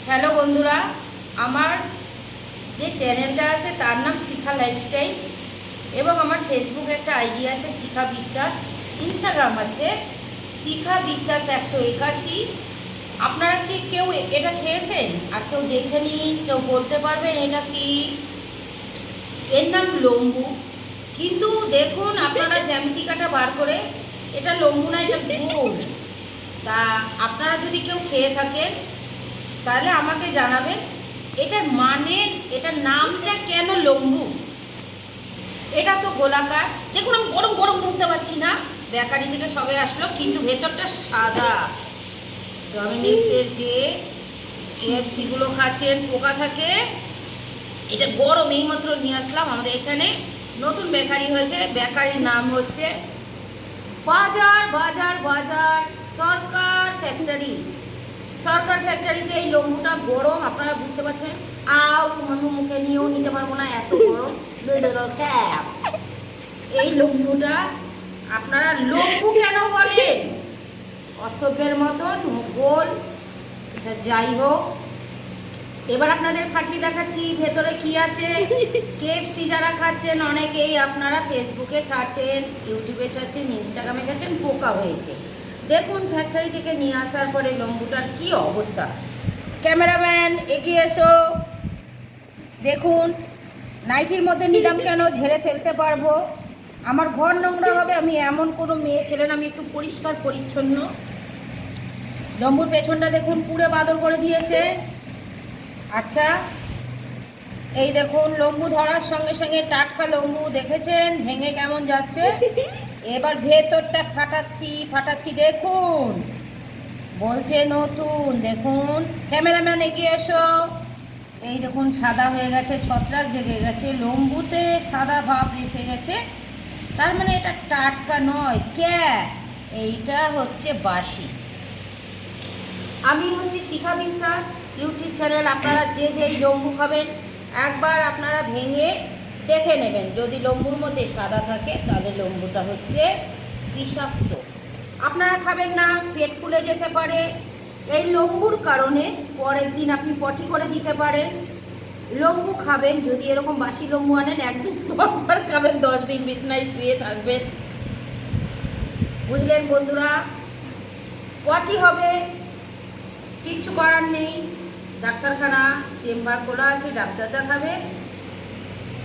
Hello বন্ধুরা, আমার যে চ্যানেলটা আছে তার নাম শিখা লাইফস্টাইল এবং আমার ফেসবুকে একটা আইডি আছে শিখা বিশ্বাস, ইনস্টাগ্রাম আছে শিখা বিশ্বাস 181। আপনারা কি কেউ এটা খেয়েছেন? আর কেউ দেখে নিন, কেউ বলতে পারবেন এটা কি? এর নাম লম্বু। কিন্তু দেখুন আপনারা জ্যামিতি কাটা বার করে, এটা লম্বু না, এটা গোল। তা আপনারা যদি কেউ খেয়ে থাকেন তাহলে আমাকে জানাবেন এটার মানে, এটার নামটা কেন লম্বু। এটা তো গোলাকার, দেখুন আমি গরম গরম ধরতে পারছি না, বেকারি থেকে সবে আসলো, কিন্তু ভেতরটা সাদা। ডমিনিক্সের যে কেএফসিগুলো খাচ্ছেন পোকা থাকে, এটা গরম এইমাত্র নিয়ে আসলাম। আমাদের এখানে নতুন বেকারি হয়েছে, বেকারির নাম হচ্ছে বাজার বাজার বাজার সরকার ফ্যাক্টরি। সরকার ফ্যাক্টরিতে এই লম্বুটা গরম, আপনারা বুঝতে পারছেন। আমি মুখে নিয়েও নিতে পারবো না, এত গরম। এই লম্বুটা আপনারা লম্বু কেন বলেন? অসভ্যের মতন গোল। যাই হোক, এবার আপনাদের ফাটিয়ে দেখাচ্ছি ভেতরে কি আছে। কেএফসি যারা খাচ্ছেন অনেকেই আপনারা ফেসবুকে ছাড়ছেন, ইউটিউবে ছাড়ছেন, ইনস্টাগ্রামে ছাড়ছেন, পোকা হয়েছে। দেখুন ফ্যাক্টরি থেকে নিয়ে আসার পরে লম্বুটার কি অবস্থা। ক্যামেরাম্যান এগিয়ে এসো, দেখুন। নাইটির মধ্যে নিলাম কেন, ঝেড়ে ফেলতে পারবো, আমার ঘর নোংরা হবে। আমি এমন কোনো মেয়ে ছেলে না, আমি একটু পরিষ্কার পরিচ্ছন্ন। লম্বুর পেছনটা দেখুন পুরো বাদর করে দিয়েছে। আচ্ছা, এই দেখুন লম্বু ধরার সঙ্গে সঙ্গে টাটকা লম্বু, দেখেছেন ভেঙে কেমন যাচ্ছে। এবার ভেতরটা ফাটাচ্ছি দেখুন, বলছে নতুন। দেখুন ক্যামেরাম্যান এগিয়ে এসো, এই দেখুন সাদা হয়ে গেছে, ছত্রাক জেগে গেছে, লম্বুতে সাদা ভাব এসে গেছে। তার মানে এটা টাটকা নয়, এইটা হচ্ছে বাসি। আমি হচ্ছি শিখা বিশ্বাস ইউটিউব চ্যানেল। আপনারা যে যেই লম্বু খাবেন একবার আপনারা ভেঙে দেখে নেবেন, যদি লম্বুর মধ্যে সাদা থাকে তাহলে লম্বুটা হচ্ছে বিষাক্ত। আপনারা খাবেন না, পেট ফুলে যেতে পারে। এই লম্বুর কারণে পরের দিন আপনি পটি করে দিতে পারেন। লম্বু খাবেন, যদি এরকম বাসি লম্বু আনেন একদিন পর খাবেন, 10 দিন বিছনায় শুয়ে থাকবেন। বুঝলেন বন্ধুরা? পটি হবে, কিচ্ছু করার নেই, ডাক্তারখানা চেম্বার খোলা আছে, ডাক্তার দেখাবে।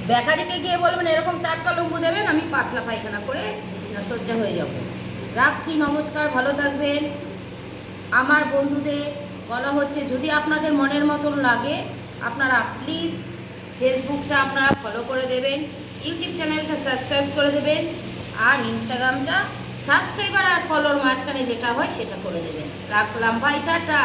বেকারিকে গিয়ে বলবেন এরকম টাটকা লম্বু দেবেন, আমি পাতলা পায়খানা করে বিছনা সজ্জা হয়ে যাব। রাখছি, নমস্কার, ভালো থাকবেন। আমার বন্ধুদের বলা হচ্ছে যদি আপনাদের মনের মতন লাগে আপনারা প্লিজ ফেসবুকটা আপনারা ফলো করে দেবেন, ইউটিউব চ্যানেলটা সাবস্ক্রাইব করে দেবেন, আর ইনস্টাগ্রামটা সাবস্ক্রাইবার আর ফলোর মাঝখানে যেটা হয় সেটা করে দেবেন। রাখলাম ভাই, টাটা।